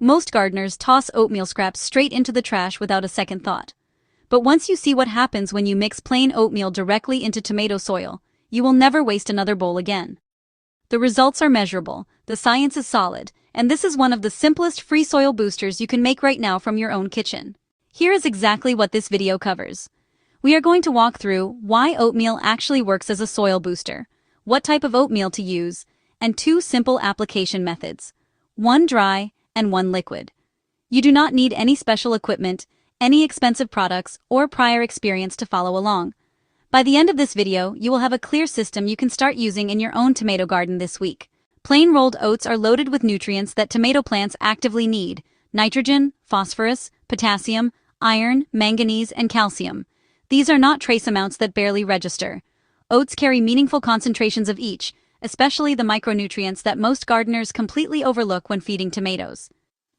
Most gardeners toss oatmeal scraps straight into the trash without a second thought. But once you see what happens when you mix plain oatmeal directly into tomato soil, you will never waste another bowl again. The results are measurable, the science is solid, and this is one of the simplest free soil boosters you can make right now from your own kitchen. Here is exactly what this video covers. We are going to walk through why oatmeal actually works as a soil booster, what type of oatmeal to use, and 2 simple application methods, one dry and one liquid. You do not need any special equipment, any expensive products, or prior experience to follow along. By the end of this video, you will have a clear system you can start using in your own tomato garden this week. Plain rolled oats are loaded with nutrients that tomato plants actively need: nitrogen, phosphorus, potassium, iron, manganese, and calcium. These are not trace amounts that barely register. Oats carry meaningful concentrations of each, especially the micronutrients that most gardeners completely overlook when feeding tomatoes.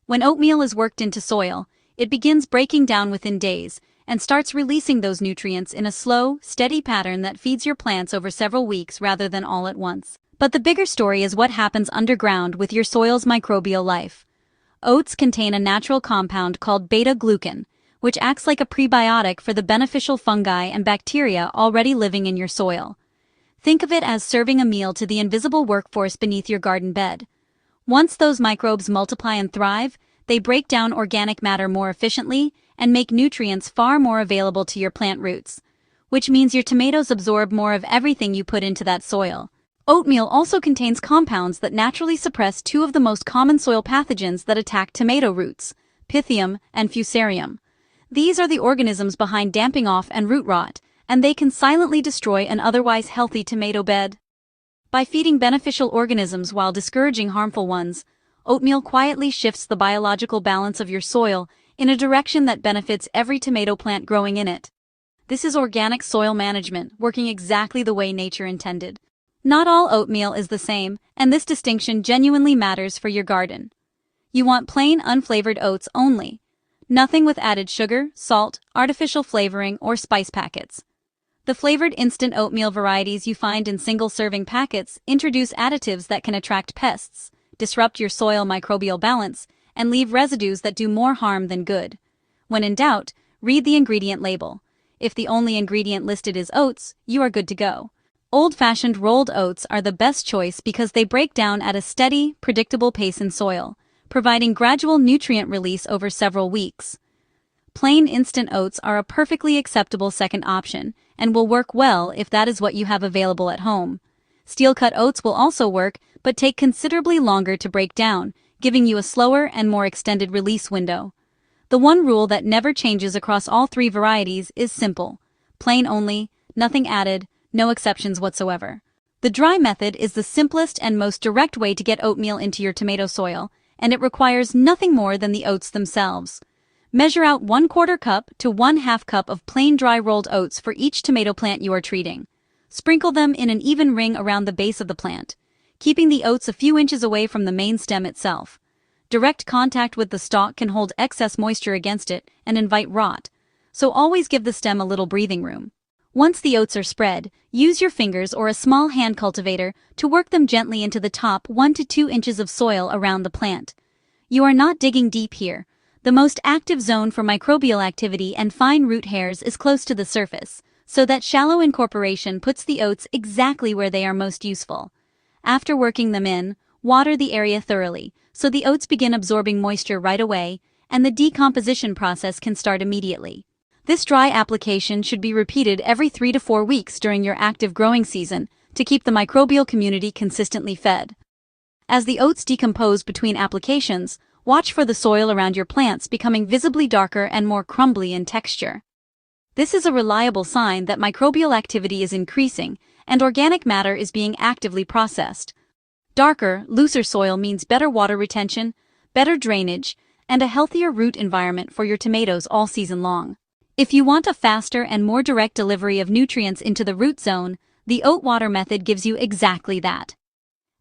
When oatmeal is worked into soil, it begins breaking down within days and starts releasing those nutrients in a slow, steady pattern that feeds your plants over several weeks rather than all at once. But the bigger story is what happens underground with your soil's microbial life. Oats contain a natural compound called beta-glucan, which acts like a prebiotic for the beneficial fungi and bacteria already living in your soil. Think of it as serving a meal to the invisible workforce beneath your garden bed. Once those microbes multiply and thrive, they break down organic matter more efficiently and make nutrients far more available to your plant roots, which means your tomatoes absorb more of everything you put into that soil. Oatmeal also contains compounds that naturally suppress 2 of the most common soil pathogens that attack tomato roots, Pythium and Fusarium. These are the organisms behind damping off and root rot, and they can silently destroy an otherwise healthy tomato bed. By feeding beneficial organisms while discouraging harmful ones, oatmeal quietly shifts the biological balance of your soil in a direction that benefits every tomato plant growing in it. This is organic soil management, working exactly the way nature intended. Not all oatmeal is the same, and this distinction genuinely matters for your garden. You want plain, unflavored oats only. Nothing with added sugar, salt, artificial flavoring, or spice packets. The flavored instant oatmeal varieties you find in single-serving packets introduce additives that can attract pests, disrupt your soil microbial balance, and leave residues that do more harm than good. When in doubt, read the ingredient label. If the only ingredient listed is oats, you are good to go. Old-fashioned rolled oats are the best choice because they break down at a steady, predictable pace in soil, providing gradual nutrient release over several weeks. Plain instant oats are a perfectly acceptable second option and will work well if that is what you have available at home. Steel-cut oats will also work, but take considerably longer to break down, giving you a slower and more extended release window. The one rule that never changes across all 3 varieties is simple: plain only, nothing added, no exceptions whatsoever. The dry method is the simplest and most direct way to get oatmeal into your tomato soil, and it requires nothing more than the oats themselves. Measure out 1/4 cup to 1/2 cup of plain dry rolled oats for each tomato plant you are treating. Sprinkle them in an even ring around the base of the plant, keeping the oats a few inches away from the main stem itself. Direct contact with the stalk can hold excess moisture against it and invite rot, so always give the stem a little breathing room. Once the oats are spread, use your fingers or a small hand cultivator to work them gently into the top 1 to 2 inches of soil around the plant. You are not digging deep here. The most active zone for microbial activity and fine root hairs is close to the surface, so that shallow incorporation puts the oats exactly where they are most useful. After working them in, water the area thoroughly, so the oats begin absorbing moisture right away, and the decomposition process can start immediately. This dry application should be repeated every 3 to 4 weeks during your active growing season to keep the microbial community consistently fed. As the oats decompose between applications, watch for the soil around your plants becoming visibly darker and more crumbly in texture. This is a reliable sign that microbial activity is increasing and organic matter is being actively processed. Darker, looser soil means better water retention, better drainage, and a healthier root environment for your tomatoes all season long. If you want a faster and more direct delivery of nutrients into the root zone, the Oat Water Method gives you exactly that.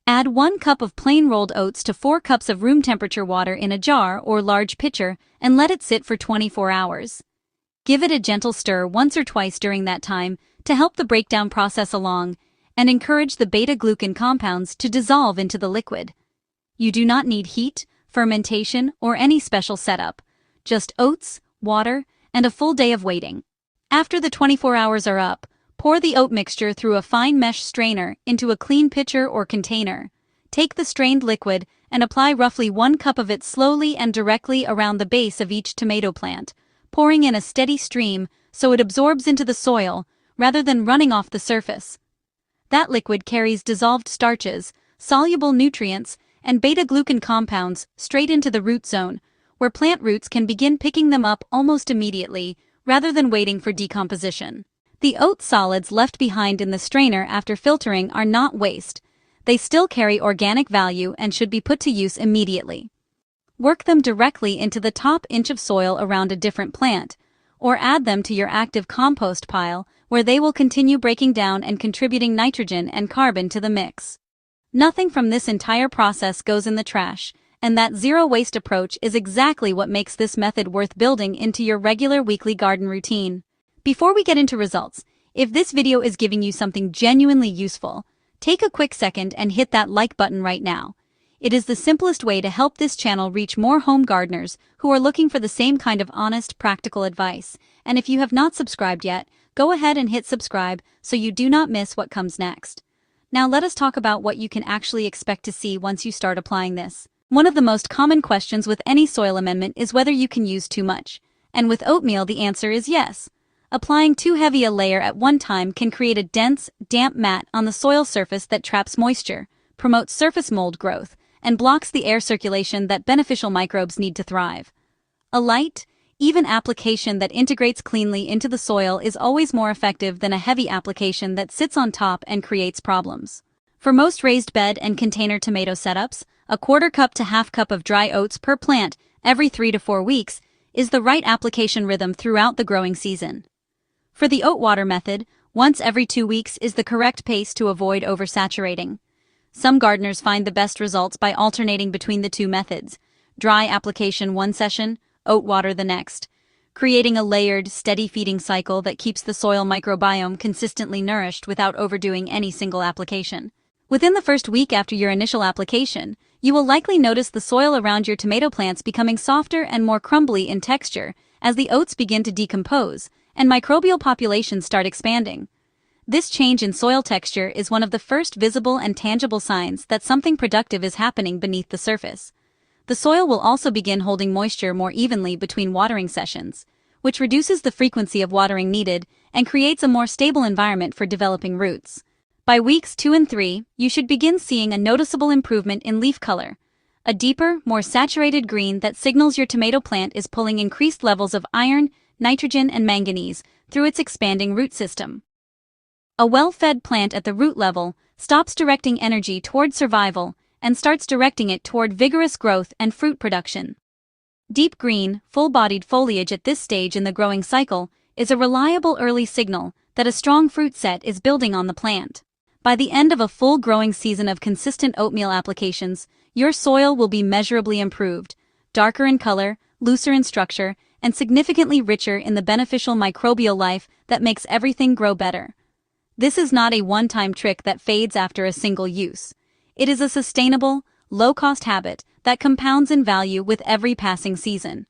Add 1 cup of plain rolled oats to 4 cups of room temperature water in a jar or large pitcher and let it sit for 24 hours. Give it a gentle stir once or twice during that time to help the breakdown process along and encourage the beta-glucan compounds to dissolve into the liquid. You do not need heat, fermentation, or any special setup. Just oats, water, and a full day of waiting. After the 24 hours are up, pour the oat mixture through a fine mesh strainer into a clean pitcher or container. Take the strained liquid and apply roughly 1 cup of it slowly and directly around the base of each tomato plant, pouring in a steady stream so it absorbs into the soil rather than running off the surface. That liquid carries dissolved starches, soluble nutrients, and beta-glucan compounds straight into the root zone, where plant roots can begin picking them up almost immediately, rather than waiting for decomposition. The oat solids left behind in the strainer after filtering are not waste. They still carry organic value and should be put to use immediately. Work them directly into the top inch of soil around a different plant, or add them to your active compost pile, where they will continue breaking down and contributing nitrogen and carbon to the mix. Nothing from this entire process goes in the trash, and that zero-waste approach is exactly what makes this method worth building into your regular weekly garden routine. Before we get into results, if this video is giving you something genuinely useful, take a quick second and hit that like button right now. It is the simplest way to help this channel reach more home gardeners who are looking for the same kind of honest, practical advice. And if you have not subscribed yet, go ahead and hit subscribe so you do not miss what comes next. Now let us talk about what you can actually expect to see once you start applying this. One of the most common questions with any soil amendment is whether you can use too much. And with oatmeal, the answer is yes. Applying too heavy a layer at one time can create a dense, damp mat on the soil surface that traps moisture, promotes surface mold growth, and blocks the air circulation that beneficial microbes need to thrive. A light, even application that integrates cleanly into the soil is always more effective than a heavy application that sits on top and creates problems. For most raised bed and container tomato setups, a 1/4 cup to 1/2 cup of dry oats per plant every 3 to 4 weeks is the right application rhythm throughout the growing season. For the oat water method, once every 2 weeks is the correct pace to avoid oversaturating. Some gardeners find the best results by alternating between the two methods, dry application one session, oat water the next, creating a layered, steady feeding cycle that keeps the soil microbiome consistently nourished without overdoing any single application. Within the first week after your initial application, you will likely notice the soil around your tomato plants becoming softer and more crumbly in texture as the oats begin to decompose and microbial populations start expanding. This change in soil texture is one of the first visible and tangible signs that something productive is happening beneath the surface. The soil will also begin holding moisture more evenly between watering sessions, which reduces the frequency of watering needed and creates a more stable environment for developing roots. By weeks 2 and 3, you should begin seeing a noticeable improvement in leaf color, a deeper, more saturated green that signals your tomato plant is pulling increased levels of iron, nitrogen, and manganese through its expanding root system. A well-fed plant at the root level stops directing energy toward survival and starts directing it toward vigorous growth and fruit production. Deep green, full-bodied foliage at this stage in the growing cycle is a reliable early signal that a strong fruit set is building on the plant. By the end of a full growing season of consistent oatmeal applications, your soil will be measurably improved, darker in color, looser in structure, and significantly richer in the beneficial microbial life that makes everything grow better. This is not a one-time trick that fades after a single use. It is a sustainable, low-cost habit that compounds in value with every passing season.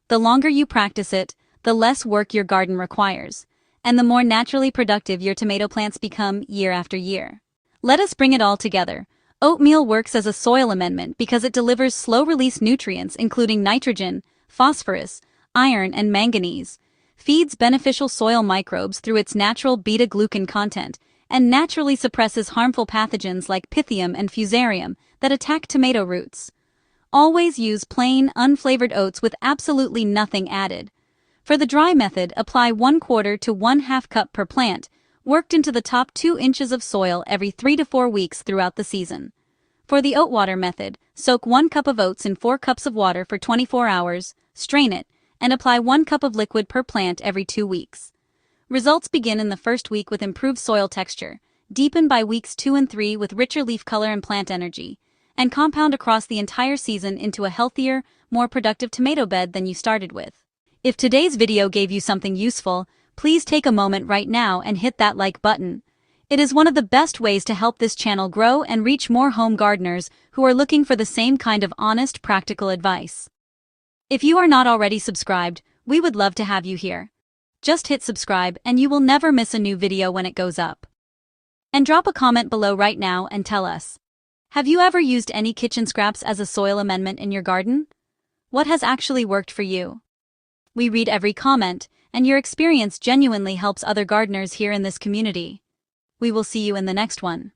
The longer you practice it, the less work your garden requires, and the more naturally productive your tomato plants become year after year. Let us bring it all together. Oatmeal works as a soil amendment because it delivers slow-release nutrients including nitrogen, phosphorus, iron, and manganese, feeds beneficial soil microbes through its natural beta-glucan content, and naturally suppresses harmful pathogens like Pythium and Fusarium that attack tomato roots. Always use plain, unflavored oats with absolutely nothing added. For the dry method, apply 1/4 to 1/2 cup per plant, worked into the top 2 inches of soil every 3 to 4 weeks throughout the season. For the oat water method, soak 1 cup of oats in 4 cups of water for 24 hours, strain it, and apply 1 cup of liquid per plant every 2 weeks. Results begin in the first week with improved soil texture, deepen by weeks 2 and 3 with richer leaf color and plant energy, and compound across the entire season into a healthier, more productive tomato bed than you started with. If today's video gave you something useful, please take a moment right now and hit that like button. It is one of the best ways to help this channel grow and reach more home gardeners who are looking for the same kind of honest, practical advice. If you are not already subscribed, we would love to have you here. Just hit subscribe and you will never miss a new video when it goes up. And drop a comment below right now and tell us. Have you ever used any kitchen scraps as a soil amendment in your garden? What has actually worked for you? We read every comment, and your experience genuinely helps other gardeners here in this community. We will see you in the next one.